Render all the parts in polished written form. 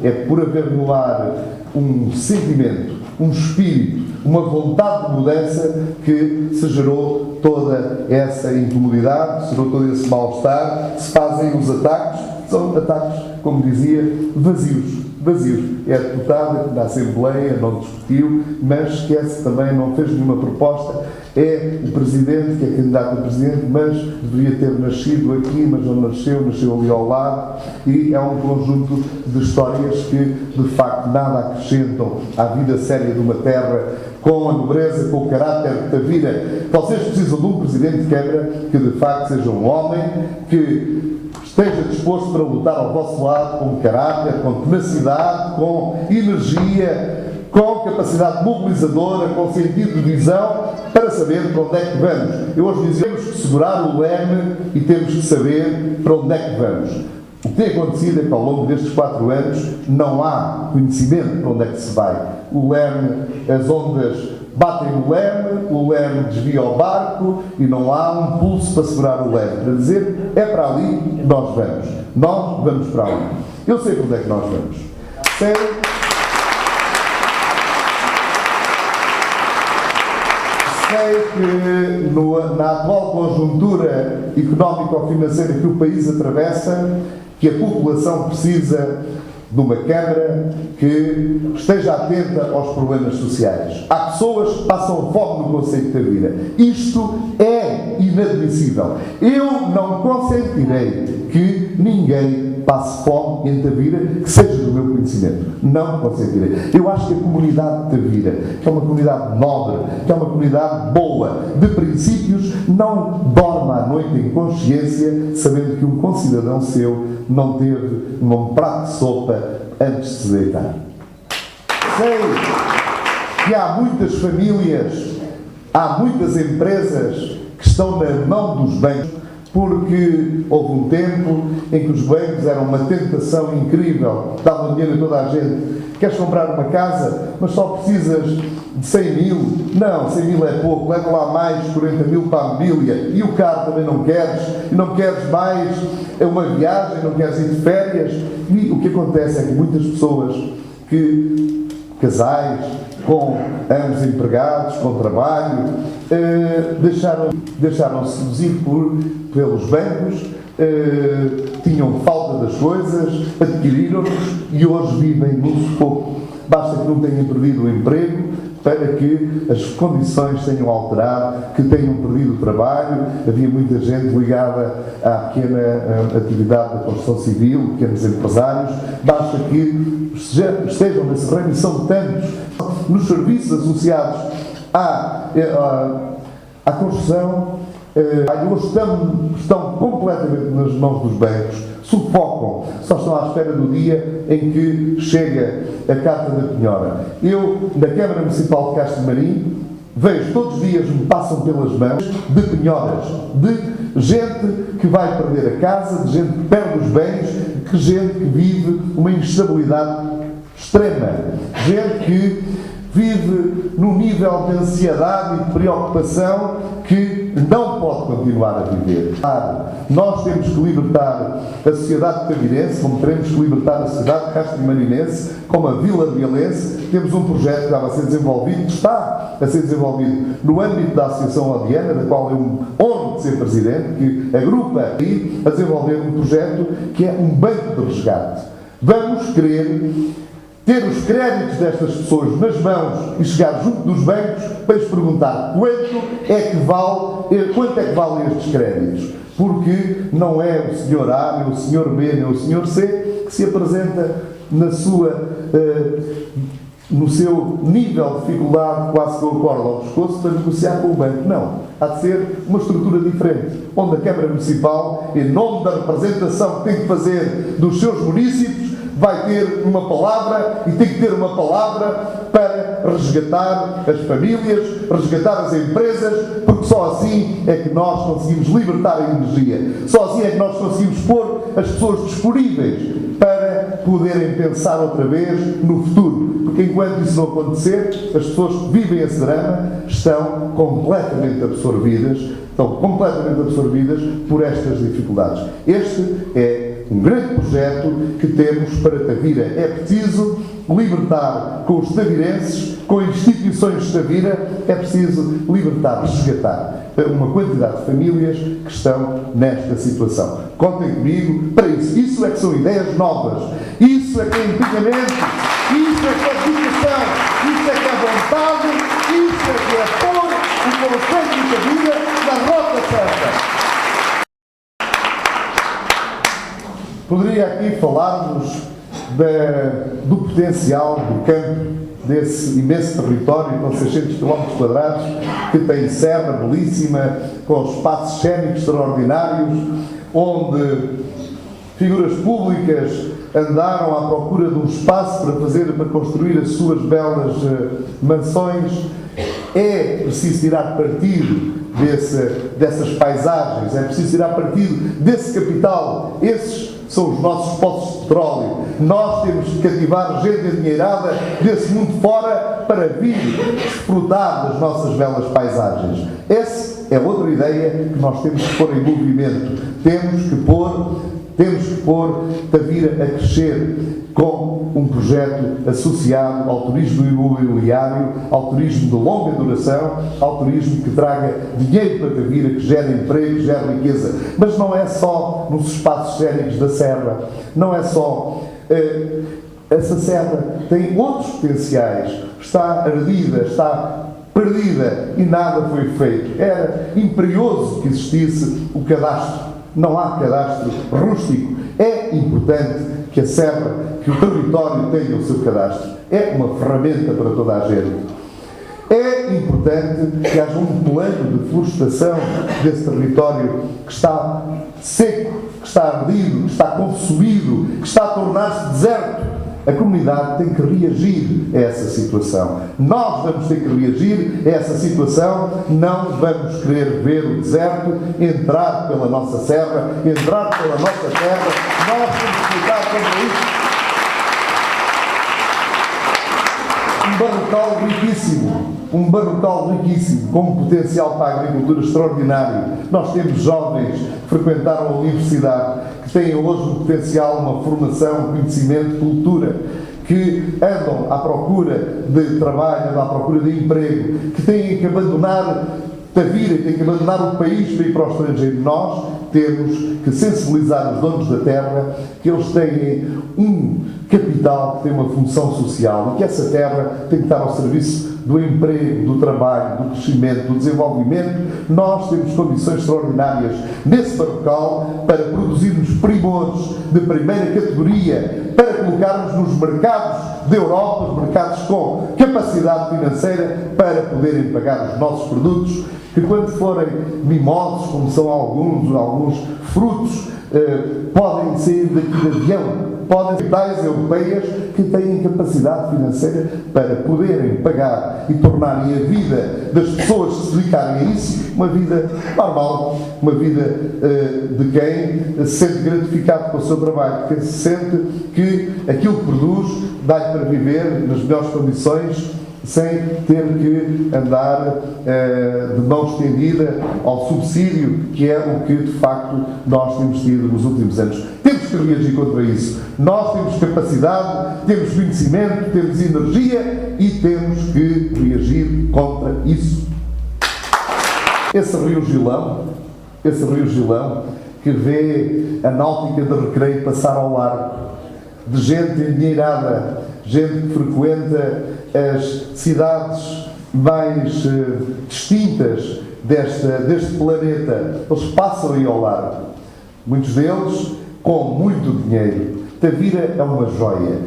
é por haver no ar um sentimento, um espírito, uma vontade de mudança que se gerou toda essa incomodidade, se gerou todo esse mal-estar, se fazem os ataques, são ataques, como dizia, vazios. É deputado na Assembleia, não discutiu, mas esquece também, não fez nenhuma proposta. É o Presidente, que é candidato a Presidente, mas deveria ter nascido aqui, mas não nasceu ali ao lado. E é um conjunto de histórias que, de facto, nada acrescentam à vida séria de uma terra, com a nobreza, com o caráter de Tavira. Vocês precisam de um Presidente de Câmara que, de facto, seja um homem, que esteja disposto para lutar ao vosso lado com caráter, com tenacidade, com energia, com capacidade mobilizadora, com sentido de visão, para saber para onde é que vamos. Eu hoje dizia, temos que segurar o leme e temos que saber para onde é que vamos. O que tem acontecido é que ao longo destes 4 anos não há conhecimento para onde é que se vai. O leme, as ondas batem no leme, o leme desvia o barco e não há um pulso para segurar o leme. Para dizer, é para ali que nós vamos. Nós vamos para ali. Eu sei para onde é que nós vamos. Sei que na atual conjuntura económico-financeira que o país atravessa, que a população precisa de uma Câmara que esteja atenta aos problemas sociais. Há pessoas que passam fome no concelho de Tavira. Isto é inadmissível. Eu não consentirei que ninguém passe fome em Tavira, que seja do meu conhecimento. Não consentirei. Eu acho que a comunidade de Tavira, que é uma comunidade nobre, que é uma comunidade boa, de princípios, não dorme à noite em consciência, sabendo que um concidadão seu não teve um prato de sopa antes de se deitar. Sei que há muitas famílias, há muitas empresas que estão na mão dos bancos, porque houve um tempo em que os bancos eram uma tentação incrível, davam dinheiro a toda a gente. Queres comprar uma casa, mas só precisas de 100 mil? Não, 100 mil é pouco, leva lá mais 40 mil para a mobília. E o carro também não queres, e não queres mais uma viagem, não queres ir de férias. E o que acontece é que muitas pessoas, casais, com ambos empregados, com trabalho, deixaram-se seduzir pelos bancos, tinham falta das coisas, adquiriram-nos e hoje vivem num sufoco. Basta que não tenham perdido o emprego para que as condições tenham alterado, que tenham perdido o trabalho. Havia muita gente ligada à pequena atividade da construção civil, pequenos empresários. Basta que estejam nesse ramo, e são tantos, nos serviços associados à construção, hoje estão completamente nas mãos dos bancos, sufocam, só estão à espera do dia em que chega a carta da penhora. Eu, na Câmara Municipal de Castro Marim, vejo todos os dias, me passam pelas mãos de penhoras, de gente que vai perder a casa, de gente que perde os bens, de gente que vive uma instabilidade extrema, gente que vive num nível de ansiedade e de preocupação que não pode continuar a viver. Nós temos que libertar a sociedade tavirense, como teremos que libertar a sociedade castro-marinense, como a Vila Realense. Temos um projeto que estava a ser desenvolvido, que está a ser desenvolvido no âmbito da Associação Odiana, da qual eu honro de ser presidente, que agrupa aí a desenvolver um projeto que é um banco de resgate. Vamos querer ter os créditos destas pessoas nas mãos e chegar junto dos bancos para lhes perguntar quanto é que valem estes créditos. Porque não é o Sr. A, nem o Sr. B, nem o Sr. C que se apresenta no seu nível de dificuldade, quase que o acorda ao pescoço, para negociar com o banco. Não. Há de ser uma estrutura diferente, onde a Câmara Municipal, em nome da representação que tem que fazer dos seus municípios, vai ter uma palavra e tem que ter uma palavra para resgatar as famílias, resgatar as empresas, porque só assim é que nós conseguimos libertar a energia. Só assim é que nós conseguimos pôr as pessoas disponíveis para poderem pensar outra vez no futuro. Porque enquanto isso não acontecer, as pessoas que vivem esse drama estão completamente absorvidas por estas dificuldades. Este é um grande projeto que temos para Tavira. É preciso libertar com os tavirenses, com instituições de Tavira, é preciso libertar, resgatar uma quantidade de famílias que estão nesta situação. Contem comigo para isso. Isso é que são ideias novas. Isso é que é empenhamento. Isso é que é dedicação. Isso é que é vontade. Isso é que é pôr o conceito de Tavira na rota certa. Poderia aqui falar-vos do potencial do campo, desse imenso território com 600 km², que tem serra belíssima, com espaços cénicos extraordinários, onde figuras públicas andaram à procura de um espaço para construir as suas belas mansões. É preciso tirar partido dessas paisagens, é preciso tirar partido desse capital. Esses são os nossos poços de petróleo. Nós temos que cativar gente endinheirada desse mundo fora para vir desfrutar das nossas belas paisagens. Essa é outra ideia que nós temos que pôr em movimento. Temos que pôr Tavira a crescer com um projeto associado ao turismo imobiliário, ao turismo de longa duração, ao turismo que traga dinheiro para Tavira, que gere emprego, que gere riqueza. Mas não é só nos espaços cénicos da serra, não é só... essa serra tem outros potenciais, está ardida, está perdida e nada foi feito. Era imperioso que existisse o cadastro. Não há cadastro rústico. É importante que a serra, que o território tenha o seu cadastro. É uma ferramenta para toda a gente. É importante que haja um plano de florestação desse território que está seco, que está ardido, que está consumido, que está a tornar-se deserto. A comunidade tem que reagir a essa situação. Nós vamos ter que reagir a essa situação. Não vamos querer ver o deserto entrar pela nossa serra, entrar pela nossa terra. Nós temos que lutar contra isso. Um barrocal riquíssimo, com um potencial para a agricultura extraordinário. Nós temos jovens que frequentaram a universidade, que têm hoje um potencial, uma formação, conhecimento, cultura, que andam à procura de trabalho, andam à procura de emprego, que têm que abandonar Tavira e têm que abandonar o país para ir para o estrangeiro. Nós temos que sensibilizar os donos da terra que eles têm um capital que tem uma função social e que essa terra tem que estar ao serviço do emprego, do trabalho, do crescimento, do desenvolvimento. Nós temos condições extraordinárias nesse barrocal para produzirmos primores de primeira categoria, para colocarmos nos mercados da Europa, os mercados com capacidade financeira para poderem pagar os nossos produtos, que quando forem mimosos, como são alguns frutos, podem sair daqui de avião, podem ser tais europeias que têm capacidade financeira para poderem pagar e tornarem a vida das pessoas que se dedicarem a isso uma vida normal, uma vida de quem se sente gratificado com o seu trabalho, quem se sente que aquilo que produz dá-lhe para viver nas melhores condições, sem ter que andar de mão estendida ao subsídio, que é o que de facto nós temos tido nos últimos anos. Temos que reagir contra isso. Nós temos capacidade, temos conhecimento, temos energia e temos que reagir contra isso. Esse Rio Gilão que vê a náutica de Recreio passar ao largo, de gente endinheirada, gente que frequenta as cidades mais distintas deste planeta, eles passam aí ao largo. Muitos deles com muito dinheiro. Tavira é uma joia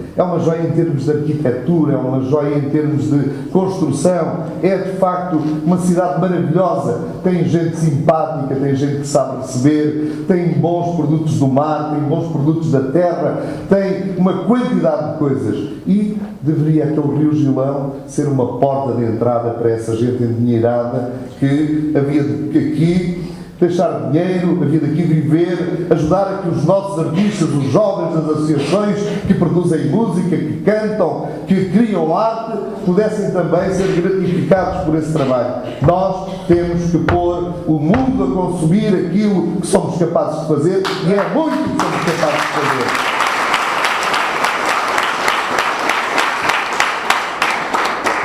em termos de arquitetura, é uma joia em termos de construção, é de facto uma cidade maravilhosa, tem gente simpática, tem gente que sabe receber, tem bons produtos do mar, tem bons produtos da terra, tem uma quantidade de coisas e deveria aquele Rio Gilão ser uma porta de entrada para essa gente endinheirada que havia aqui deixar dinheiro, a vir aqui viver, ajudar a que os nossos artistas, os jovens das associações que produzem música, que cantam, que criam arte, pudessem também ser gratificados por esse trabalho. Nós temos que pôr o mundo a consumir aquilo que somos capazes de fazer, e é muito o que somos capazes de fazer.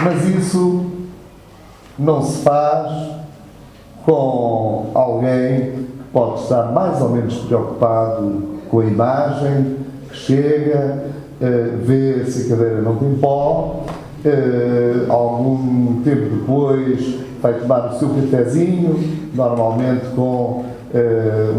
Mas isso não se faz com alguém que pode estar mais ou menos preocupado com a imagem, que chega, vê se a cadeira não tem pó, algum tempo depois vai tomar o seu cafezinho, normalmente com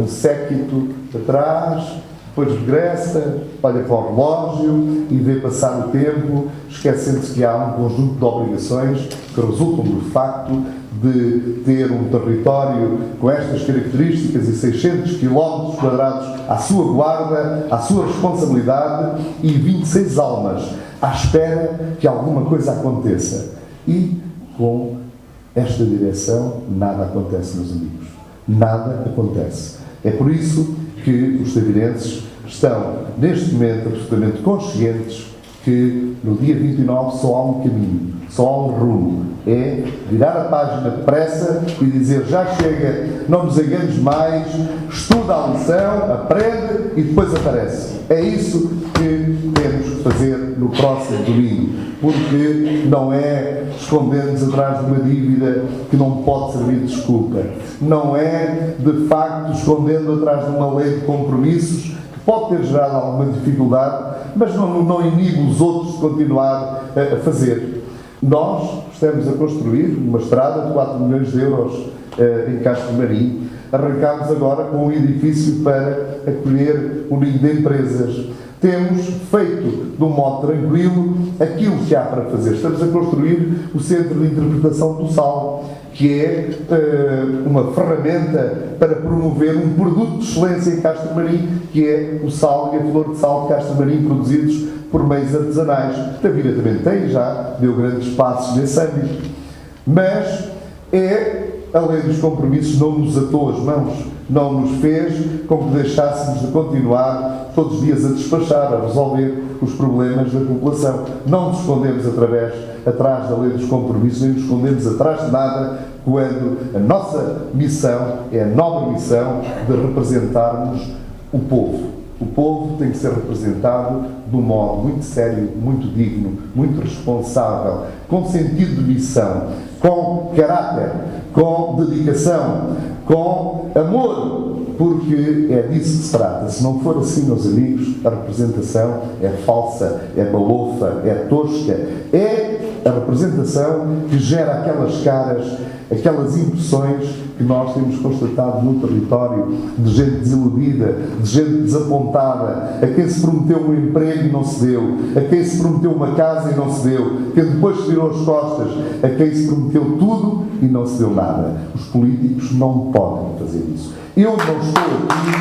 um séquito atrás, depois regressa, olha para o relógio e vê passar o tempo, esquecendo-se que há um conjunto de obrigações que resultam do facto de ter um território com estas características e 600 km quadrados à sua guarda, à sua responsabilidade e 26 almas à espera que alguma coisa aconteça. E com esta direção nada acontece, meus amigos. Nada acontece. É por isso que os tavirenses estão, neste momento, absolutamente conscientes que no dia 29 só há um caminho, só há um rumo. É virar a página depressa e dizer: já chega, não nos enganes mais, estuda a lição, aprende e depois aparece. É isso que temos que fazer no próximo domingo, porque não é esconder-nos atrás de uma dívida que não pode servir de desculpa, não é de facto escondendo atrás de uma lei de compromissos que pode ter gerado alguma dificuldade, mas não inibe os outros de continuar a fazer. Nós estamos a construir uma estrada de 4 milhões de euros em Castro Marim. Arrancámos agora com um edifício para acolher um ninho de empresas. Temos feito, de um modo tranquilo, aquilo que há para fazer. Estamos a construir o Centro de Interpretação do Sal, que é uma ferramenta para promover um produto de excelência em Castro Marim, que é o sal e a flor de sal de Castro Marim, produzidos por meios artesanais. Tavira também tem, já deu grandes passos nesse âmbito. Mas a lei dos compromissos não nos atou as mãos, não nos fez com que deixássemos de continuar todos os dias a despachar, a resolver os problemas da população. Não nos escondemos atrás da lei dos compromissos, nem nos escondemos atrás de nada, quando a nossa missão é a nobre missão de representarmos o povo. O povo tem que ser representado de um modo muito sério, muito digno, muito responsável, com sentido de missão, com caráter, com dedicação, com amor, porque é disso que se trata. Se não for assim, meus amigos, a representação é falsa, é balofa, é tosca. É a representação que gera aquelas caras, aquelas impressões que nós temos constatado no território, de gente desiludida, de gente desapontada, a quem se prometeu um emprego e não se deu, a quem se prometeu uma casa e não se deu, quem depois se virou as costas, a quem se prometeu tudo e não se deu nada. Os políticos não podem fazer isso. Eu não estou aqui.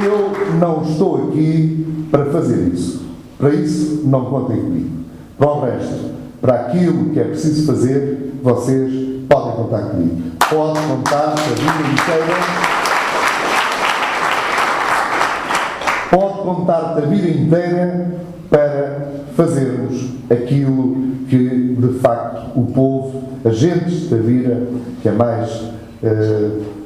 Eu não estou aqui para fazer isso. Para isso, não contem comigo. Para o resto, para aquilo que é preciso fazer, vocês podem contar comigo. Pode contar a vida inteira. Pode contar a vida inteira para fazermos aquilo que, de facto, o povo, agentes de Tavira, que é mais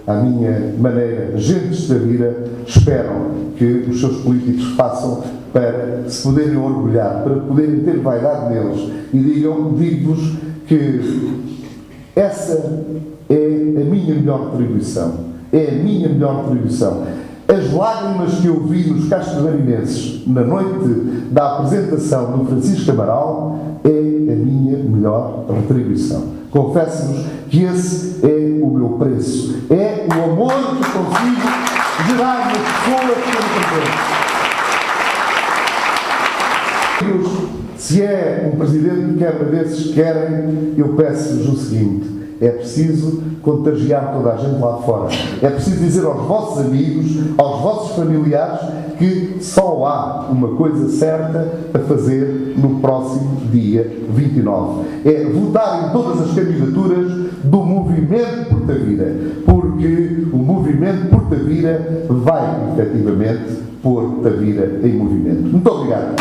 à minha maneira, agentes de Tavira, esperam que os seus políticos façam para se poderem orgulhar, para poderem ter vaidade neles. E digo-vos que essa é a minha melhor retribuição. É a minha melhor retribuição. As lágrimas que eu vi nos castromarinenses na noite da apresentação do Francisco Amaral é a minha melhor retribuição. Confesso-vos que esse é o meu preço. É o amor que consigo gerar nas pessoas que eu represento. Se é um presidente de Câmara desses que querem, eu peço-vos o seguinte: é preciso contagiar toda a gente lá fora. É preciso dizer aos vossos amigos, aos vossos familiares, que só há uma coisa certa a fazer no próximo dia 29. É votar em todas as candidaturas do Movimento Por Tavira, porque o Movimento Por Tavira vai, efetivamente, pôr Tavira em movimento. Muito obrigado.